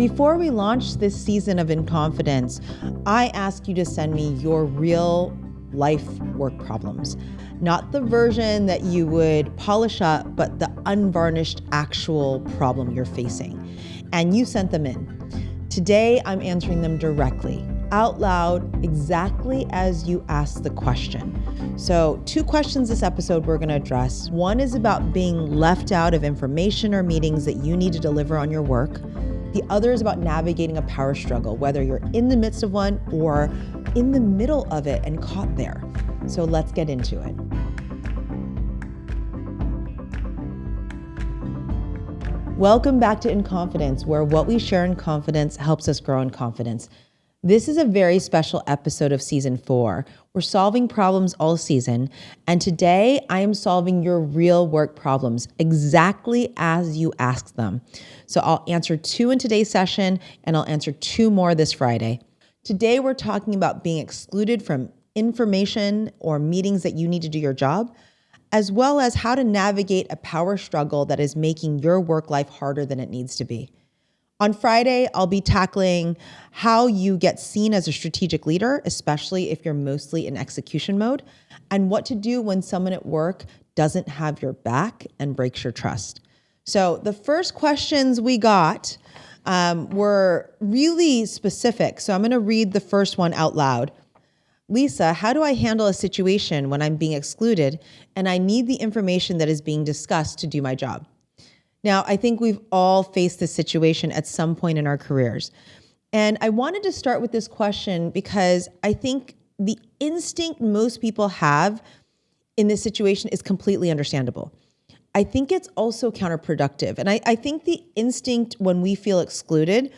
Before we launch this season of In Confidence, I ask you to send me your real life work problems. Not the version that you would polish up, but the unvarnished actual problem you're facing. And you sent them in. Today, I'm answering them directly, out loud, exactly as you asked the question. So 2 questions this episode we're gonna address. One is about being left out of information or meetings that you need to deliver on your work. The other is about navigating a power struggle, whether you're in the midst of one or in the middle of it and caught there. So let's get into it. Welcome back to In Confidence, where what we share in confidence helps us grow in confidence. This is a very special episode of season 4. We're solving problems all season, and today I am solving your real work problems exactly as you asked them. So I'll answer 2 in today's session, and I'll answer 2 more this Friday. Today we're talking about being excluded from information or meetings that you need to do your job, as well as how to navigate a power struggle that is making your work life harder than it needs to be. On Friday, I'll be tackling how you get seen as a strategic leader, especially if you're mostly in execution mode, and what to do when someone at work doesn't have your back and breaks your trust. So the first questions we got were really specific. So I'm going to read the first one out loud. Lisa, how do I handle a situation when I'm being excluded and I need the information that is being discussed to do my job? Now, I think we've all faced this situation at some point in our careers. And I wanted to start with this question because I think the instinct most people have in this situation is completely understandable. I think it's also counterproductive. And I think the instinct when we feel excluded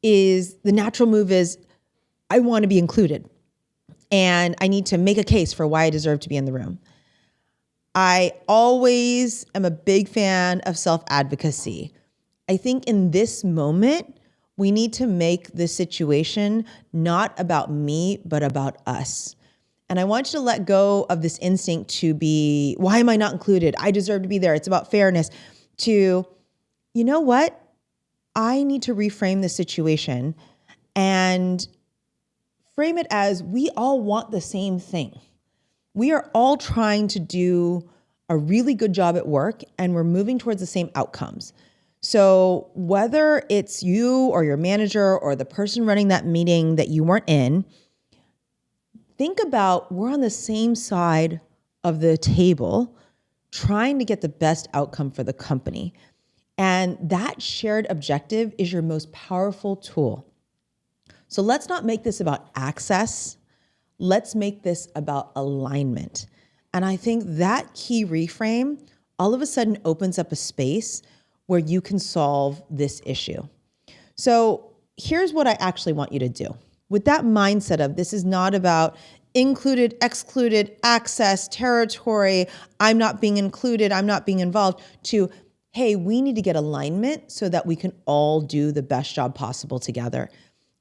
is the natural move is, I want to be included. And I need to make a case for why I deserve to be in the room. I always am a big fan of self-advocacy. I think in this moment, we need to make this situation not about me, but about us. And I want you to let go of this instinct to be, why am I not included? I deserve to be there. It's about fairness. To, you know what? I need to reframe the situation and frame it as we all want the same thing. We are all trying to do a really good job at work and we're moving towards the same outcomes. So whether it's you or your manager or the person running that meeting that you weren't in, think about we're on the same side of the table trying to get the best outcome for the company. And that shared objective is your most powerful tool. So let's not make this about access. Let's make this about alignment. And I think that key reframe all of a sudden opens up a space where you can solve this issue. So here's what I actually want you to do. With that mindset of this is not about included, excluded, access, territory, I'm not being included, I'm not being involved, to, hey, we need to get alignment so that we can all do the best job possible together.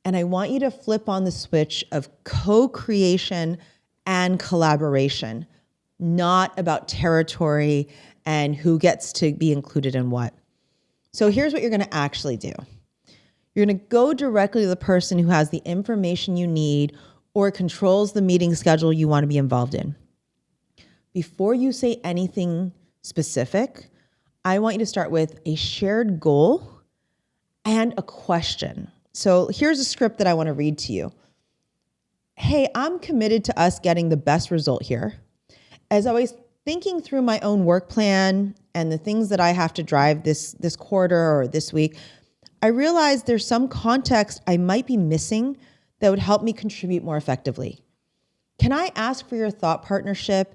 And I want you to flip on the switch of co-creation and collaboration, not about territory and who gets to be included in what. So here's what you're going to actually do. You're going to go directly to the person who has the information you need or controls the meeting schedule you want to be involved in. Before you say anything specific, I want you to start with a shared goal and a question. So here's a script that I want to read to you. Hey, I'm committed to us getting the best result here. As I was thinking through my own work plan and the things that I have to drive this quarter or this week, I realized there's some context I might be missing that would help me contribute more effectively. Can I ask for your thought partnership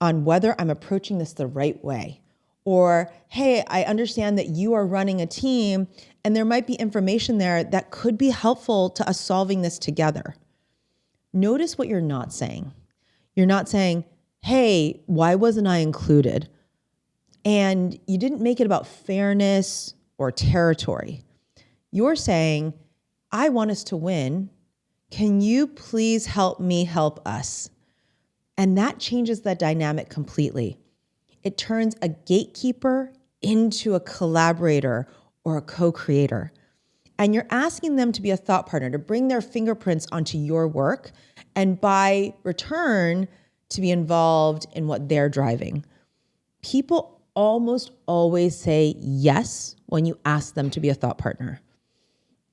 on whether I'm approaching this the right way? Or, hey, I understand that you are running a team and there might be information there that could be helpful to us solving this together. Notice what you're not saying. You're not saying, hey, why wasn't I included? And you didn't make it about fairness or territory. You're saying, I want us to win. Can you please help me help us? And that changes the dynamic completely. It turns a gatekeeper into a collaborator or a co-creator. And you're asking them to be a thought partner, to bring their fingerprints onto your work, and by return, to be involved in what they're driving. People almost always say yes when you ask them to be a thought partner.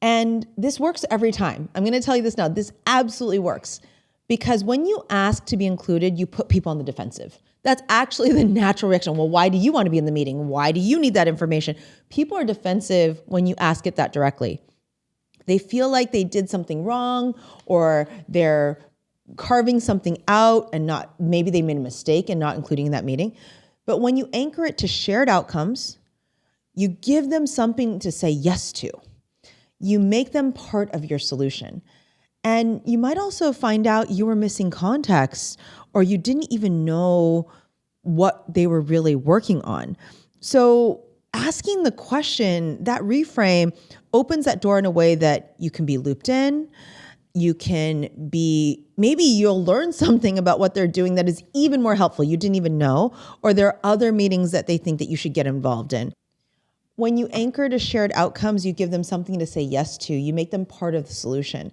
And this works every time. I'm going to tell you this now. This absolutely works. Because when you ask to be included, you put people on the defensive. That's actually the natural reaction. Well, why do you want to be in the meeting? Why do you need that information? People are defensive when you ask it that directly. They feel like they did something wrong, or they're carving something out and maybe they made a mistake in not including in that meeting. But when you anchor it to shared outcomes, you give them something to say yes to. You make them part of your solution. And you might also find out you were missing context, or you didn't even know what they were really working on. So asking the question, that reframe opens that door in a way that you can be looped in. Maybe you'll learn something about what they're doing that is even more helpful. You didn't even know, or there are other meetings that they think that you should get involved in. When you anchor to shared outcomes, you give them something to say yes to. You make them part of the solution.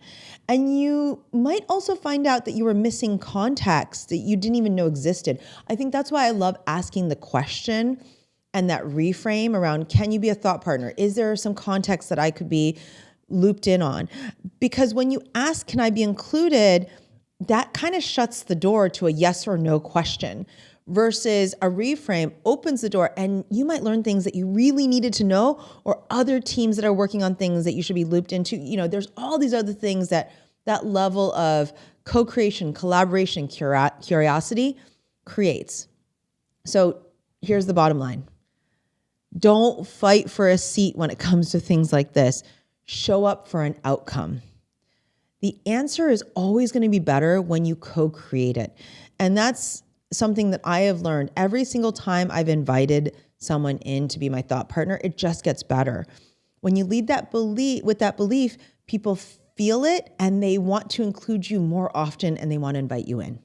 And you might also find out that you were missing context that you didn't even know existed. I think that's why I love asking the question and that reframe around, can you be a thought partner? Is there some context that I could be looped in on? Because when you ask, can I be included, that kind of shuts the door to a yes or no question. Versus a reframe opens the door, and you might learn things that you really needed to know, or other teams that are working on things that you should be looped into. There's all these other things that level of co-creation, collaboration, curiosity creates. So here's the bottom line. Don't fight for a seat when it comes to things like this. Show up for an outcome. The answer is always going to be better when you co-create it. And that's something that I have learned every single time I've invited someone in to be my thought partner. It just gets better. When you lead with that belief, people feel it and they want to include you more often, and they want to invite you in.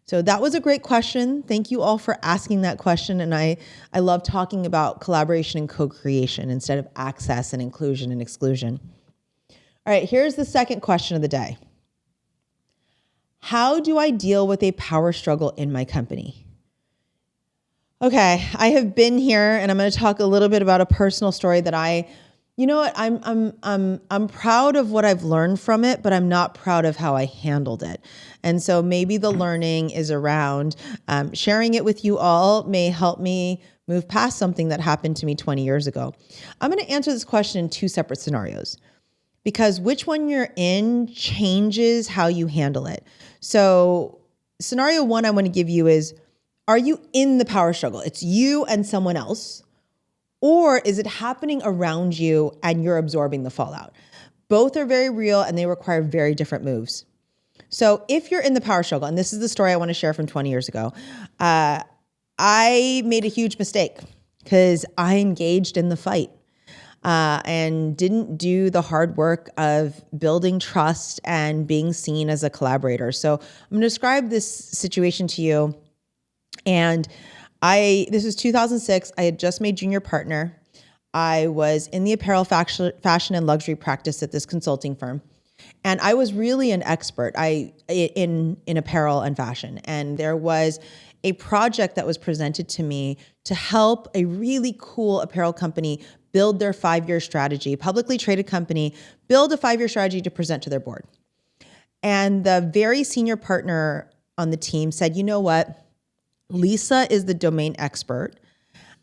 So that was a great question. Thank you all for asking that question. And I love talking about collaboration and co-creation instead of access and inclusion and exclusion. All right, here's the second question of the day. How do I deal with a power struggle in my company? Okay, I have been here, and I'm going to talk a little bit about a personal story that I'm proud of what I've learned from it, but I'm not proud of how I handled it. And so maybe the learning is around sharing it with you all may help me move past something that happened to me 20 years ago. I'm going to answer this question in two separate scenarios, because which one you're in changes how you handle it. So scenario one I want to give you is, are you in the power struggle? It's you and someone else. Or is it happening around you and you're absorbing the fallout? Both are very real and they require very different moves. So if you're in the power struggle, and this is the story I want to share from 20 years ago, I made a huge mistake because I engaged in the fight. And didn't do the hard work of building trust and being seen as a collaborator. So I'm going to describe this situation to you. And this was 2006. I had just made junior partner. I was in the apparel, fashion, and luxury practice at this consulting firm. And I was really an expert in apparel and fashion. And there was a project that was presented to me to help a really cool apparel company build their 5-year strategy, publicly traded company, build a 5-year strategy to present to their board. And the very senior partner on the team said, you know what? Lisa is the domain expert.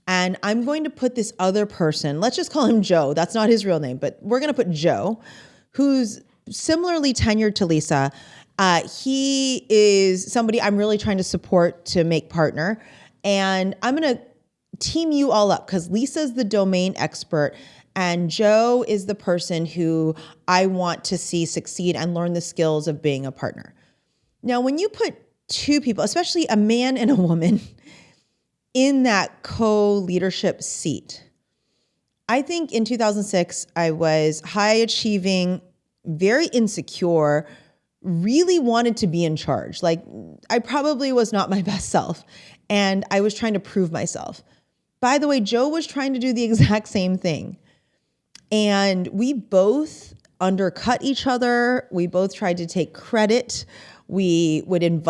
And I'm going to put this other person, let's just call him Joe. That's not his real name, but we're going to put Joe, who's similarly tenured to Lisa. He is somebody I'm really trying to support to make partner. And I'm going to team you all up because Lisa's the domain expert and Joe is the person who I want to see succeed and learn the skills of being a partner. Now, when you put two people, especially a man and a woman, in that co-leadership seat, I think in 2006, I was high achieving, very insecure, really wanted to be in charge. Like, I probably was not my best self and I was trying to prove myself. By the way, Joe was trying to do the exact same thing. And we both undercut each other. We both tried to take credit. We wouldn't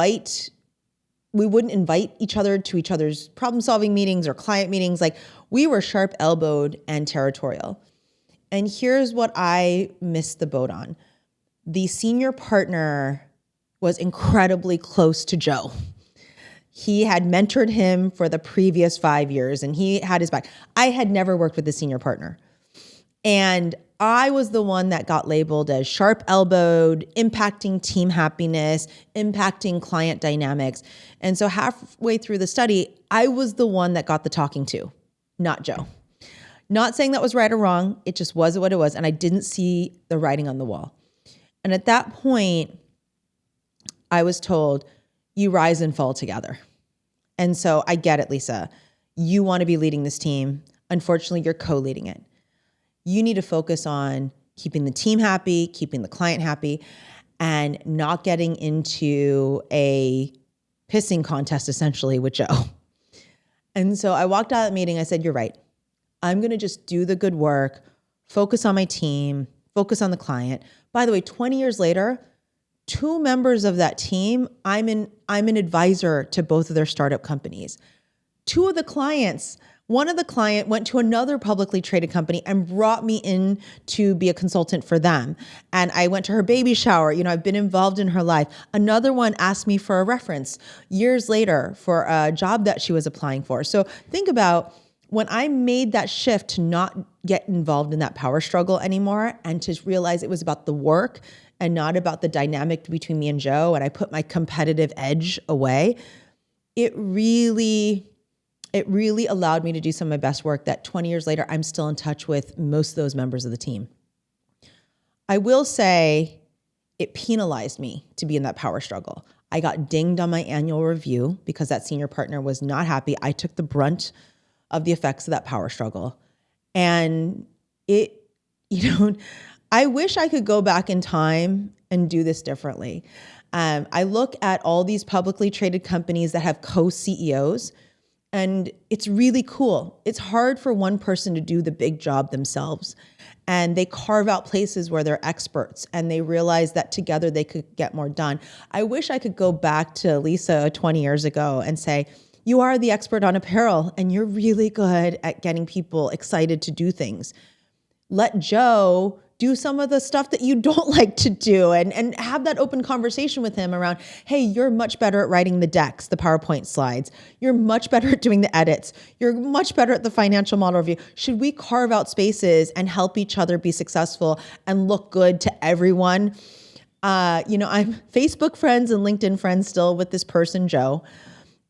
invite each other to each other's problem-solving meetings or client meetings. Like, we were sharp-elbowed and territorial. And here's what I missed the boat on. The senior partner was incredibly close to Joe. He had mentored him for the previous 5 years, and he had his back. I had never worked with a senior partner. And I was the one that got labeled as sharp-elbowed, impacting team happiness, impacting client dynamics. And so halfway through the study, I was the one that got the talking to, not Joe. Not saying that was right or wrong. It just was what it was. And I didn't see the writing on the wall. And at that point, I was told, you rise and fall together. And so I get it, Lisa. You want to be leading this team. Unfortunately, you're co-leading it. You need to focus on keeping the team happy, keeping the client happy, and not getting into a pissing contest, essentially, with Joe. And so I walked out of the meeting. I said, you're right. I'm going to just do the good work, focus on my team, focus on the client. By the way, 20 years later, 2 members of that team, I'm an advisor to both of their startup companies. 2 of the clients, one of the client went to another publicly traded company and brought me in to be a consultant for them. And I went to her baby shower. I've been involved in her life. Another one asked me for a reference years later for a job that she was applying for. So think about when I made that shift to not get involved in that power struggle anymore and to realize it was about the work and not about the dynamic between me and Joe, and I put my competitive edge away, it really allowed me to do some of my best work that 20 years later, I'm still in touch with most of those members of the team. I will say it penalized me to be in that power struggle. I got dinged on my annual review because that senior partner was not happy. I took the brunt of the effects of that power struggle. And I wish I could go back in time and do this differently. I look at all these publicly traded companies that have co-CEOs, and it's really cool. It's hard for one person to do the big job themselves. And they carve out places where they're experts, and they realize that together they could get more done. I wish I could go back to Lisa 20 years ago and say, you are the expert on apparel, and you're really good at getting people excited to do things. Let Joe do some of the stuff that you don't like to do, and have that open conversation with him around, hey, you're much better at writing the decks, the PowerPoint slides. You're much better at doing the edits. You're much better at the financial model review. Should we carve out spaces and help each other be successful and look good to everyone? I'm Facebook friends and LinkedIn friends still with this person, Joe.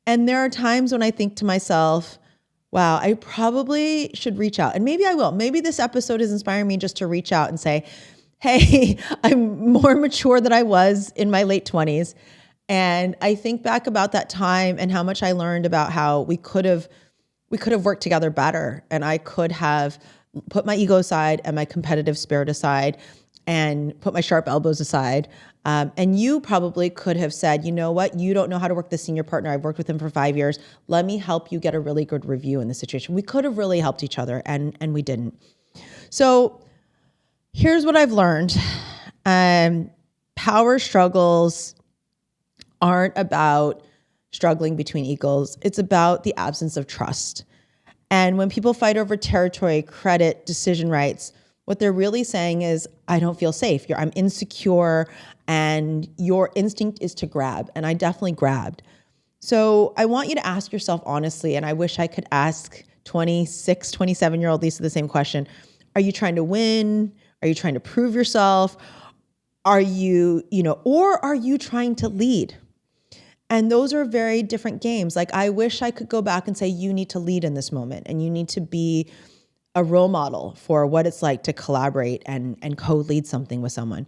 And there are times when I think to myself, wow, I probably should reach out. And maybe I will. Maybe this episode is inspiring me just to reach out and say, hey, I'm more mature than I was in my late 20s. And I think back about that time and how much I learned about how we could have worked together better. And I could have put my ego aside and my competitive spirit aside and put my sharp elbows aside. And you probably could have said, you know what, you don't know how to work the senior partner. I've worked with him for 5 years. Let me help you get a really good review in this situation. We could have really helped each other, and we didn't. So here's what I've learned. Power struggles aren't about struggling between equals. It's about the absence of trust. And when people fight over territory, credit, decision rights, what they're really saying is, I don't feel safe. I'm insecure, and your instinct is to grab. And I definitely grabbed. So I want you to ask yourself honestly, and I wish I could ask 26, 27-year-old Lisa the same question. Are you trying to win? Are you trying to prove yourself? Are you, or are you trying to lead? And those are very different games. Like, I wish I could go back and say, you need to lead in this moment, and you need to be a role model for what it's like to collaborate and co-lead something with someone.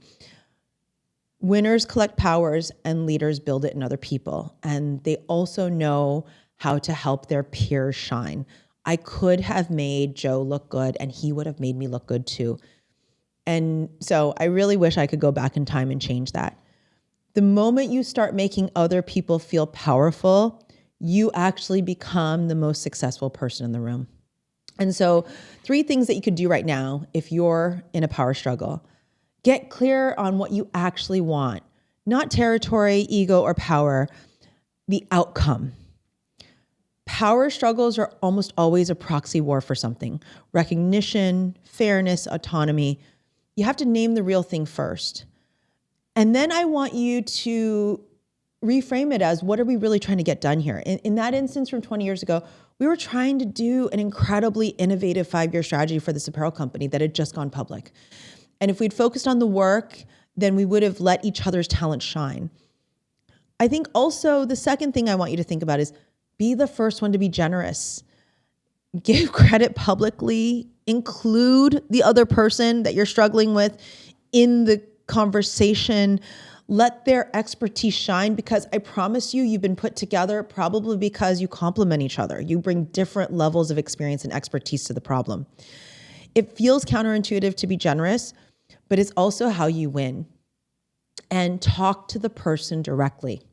Winners collect powers, and leaders build it in other people. And they also know how to help their peers shine. I could have made Joe look good, and he would have made me look good too. And so I really wish I could go back in time and change that. The moment you start making other people feel powerful, you actually become the most successful person in the room. And so 3 things that you could do right now if you're in a power struggle. Get clear on what you actually want, not territory, ego, or power, the outcome. Power struggles are almost always a proxy war for something. Recognition, fairness, autonomy. You have to name the real thing first. And then I want you to reframe it as, what are we really trying to get done here? In that instance from 20 years ago, we were trying to do an incredibly innovative 5-year strategy for this apparel company that had just gone public. And if we'd focused on the work, then we would have let each other's talent shine. I think also the second thing I want you to think about is, be the first one to be generous. Give credit publicly. Include the other person that you're struggling with in the conversation. Let their expertise shine, because I promise you, you've been put together probably because you complement each other. You bring different levels of experience and expertise to the problem. It feels counterintuitive to be generous, but it's also how you win. And talk to the person directly.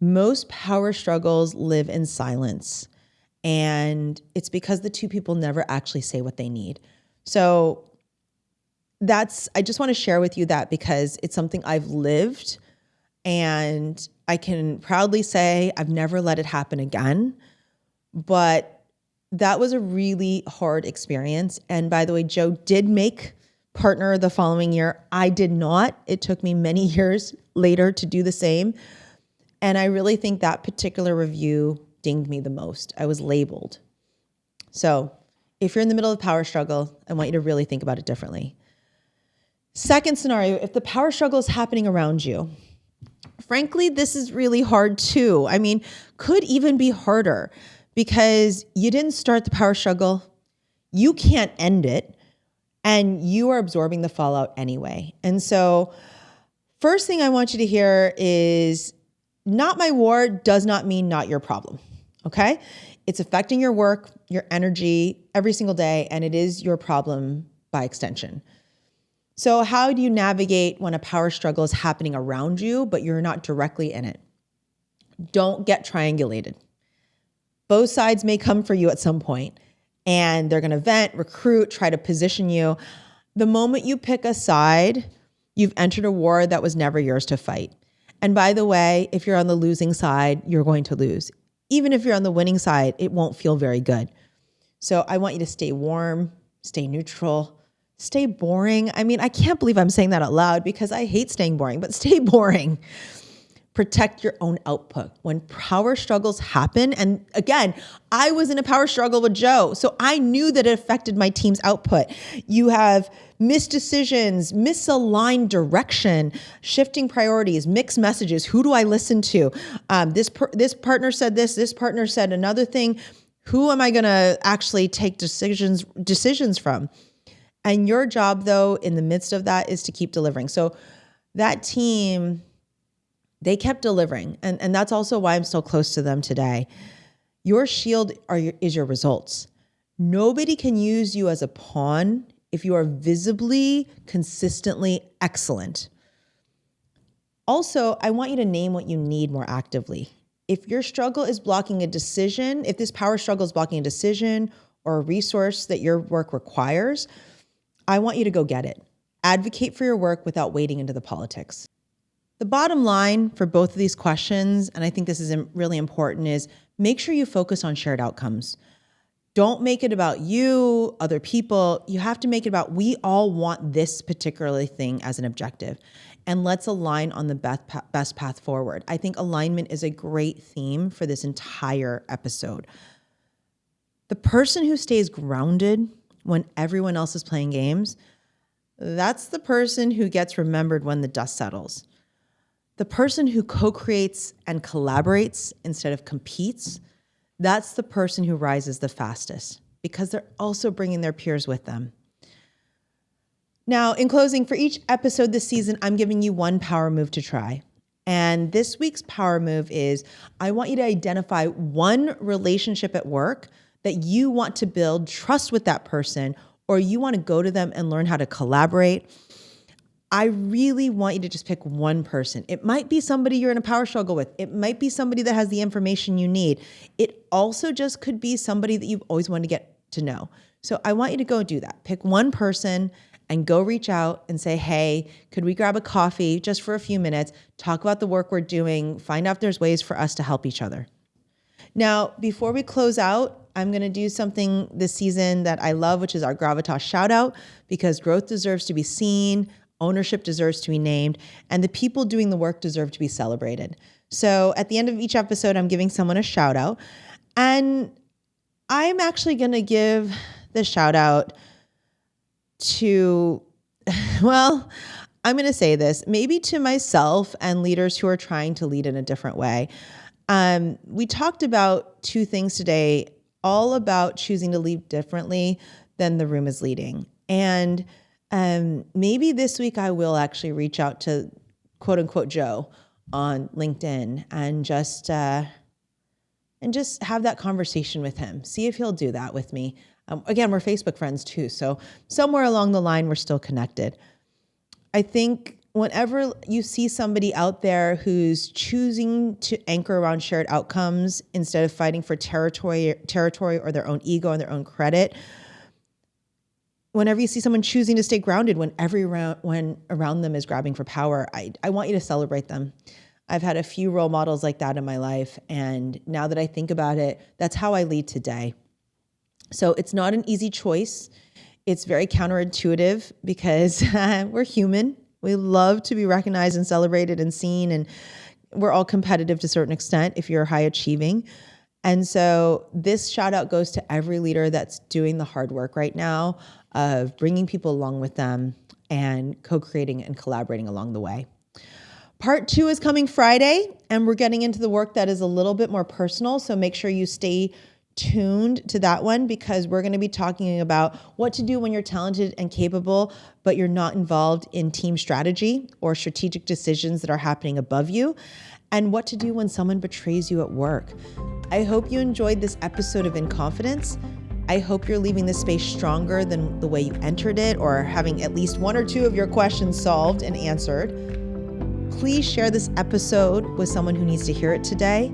Most power struggles live in silence, and it's because the 2 people never actually say what they need. So I just want to share with you that, because it's something I've lived, and I can proudly say I've never let it happen again. But that was a really hard experience. And by the way, Joe did make partner the following year. I did not. It took me many years later to do the same. And I really think that particular review dinged me the most. I was labeled. So if you're in the middle of a power struggle, I want you to really think about it differently. Second scenario, if the power struggle is happening around you, frankly, this is really hard too. I mean, could even be harder, because you didn't start the power struggle, you can't end it, and you are absorbing the fallout anyway. And so first thing I want you to hear is, not my war does not mean not your problem, okay? It's affecting your work, your energy every single day, and it is your problem by extension. So how do you navigate when a power struggle is happening around you, but you're not directly in it? Don't get triangulated. Both sides may come for you at some point, and they're gonna vent, recruit, try to position you. The moment you pick a side, you've entered a war that was never yours to fight. And by the way, if you're on the losing side, you're going to lose. Even if you're on the winning side, it won't feel very good. So I want you to stay warm, stay neutral, stay boring. I mean, I can't believe I'm saying that out loud, because I hate staying boring, but stay boring. Protect your own output. When power struggles happen, and again, I was in a power struggle with Joe, so I knew that it affected my team's output. You have missed decisions, misaligned direction, shifting priorities, mixed messages. Who do I listen to? This partner said this partner said another thing. Who am I gonna actually take decisions from? And your job, though, in the midst of that, is to keep delivering. So that team, they kept delivering. And that's also why I'm so close to them today. Your shield is your results. Nobody can use you as a pawn if you are visibly, consistently excellent. Also, I want you to name what you need more actively. If your struggle is blocking a decision, if this power struggle is blocking a decision or a resource that your work requires, I want you to go get it. Advocate for your work without wading into the politics. The bottom line for both of these questions, and I think this is really important, is make sure you focus on shared outcomes. Don't make it about you, other people. You have to make it about, we all want this particular thing as an objective. And let's align on the best path forward. I think alignment is a great theme for this entire episode. The person who stays grounded when everyone else is playing games, that's the person who gets remembered when the dust settles. The person who co-creates and collaborates instead of competes, that's the person who rises the fastest, because they're also bringing their peers with them. Now, in closing, for each episode this season, I'm giving you one power move to try. And this week's power move is, I want you to identify one relationship at work that you want to build trust with that person, or you want to go to them and learn how to collaborate. I really want you to just pick one person. It might be somebody you're in a power struggle with. It might be somebody that has the information you need. It also just could be somebody that you've always wanted to get to know. So I want you to go do that. Pick one person and go reach out and say, hey, could we grab a coffee just for a few minutes, talk about the work we're doing, find out if there's ways for us to help each other. Now, before we close out, I'm going to do something this season that I love, which is our GRAVITAS Shoutout, because growth deserves to be seen, ownership deserves to be named, and the people doing the work deserve to be celebrated. So at the end of each episode, I'm giving someone a shout out, and I'm actually going to give the shout out to, well, I'm going to say this, maybe to myself and leaders who are trying to lead in a different way. We talked about two things today, all about choosing to lead differently than the room is leading. And maybe this week I will actually reach out to quote unquote Joe on LinkedIn and just have that conversation with him. See if he'll do that with me. Again, we're Facebook friends too. So somewhere along the line, we're still connected. I think whenever you see somebody out there who's choosing to anchor around shared outcomes instead of fighting for territory or their own ego and their own credit, whenever you see someone choosing to stay grounded when around them is grabbing for power, I want you to celebrate them. I've had a few role models like that in my life. And now that I think about it, that's how I lead today. So it's not an easy choice. It's very counterintuitive because we're human. We love to be recognized and celebrated and seen. And we're all competitive to a certain extent if you're high achieving. And so this shout out goes to every leader that's doing the hard work right now of bringing people along with them and co-creating and collaborating along the way. Part 2 is coming Friday, and we're getting into the work that is a little bit more personal. So make sure you stay tuned to that one, because we're going to be talking about what to do when you're talented and capable, but you're not involved in team strategy or strategic decisions that are happening above you, and what to do when someone betrays you at work. I hope you enjoyed this episode of In Confidence. I hope you're leaving this space stronger than the way you entered it, or having at least one or two of your questions solved and answered. Please share this episode with someone who needs to hear it today.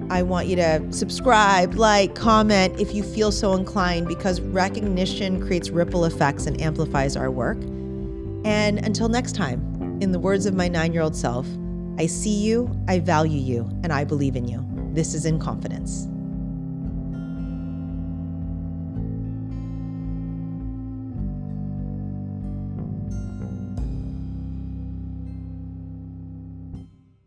I want you to subscribe, like, comment if you feel so inclined, because recognition creates ripple effects and amplifies our work. And until next time, in the words of my 9-year-old self, I see you, I value you, and I believe in you. This is In Confidence.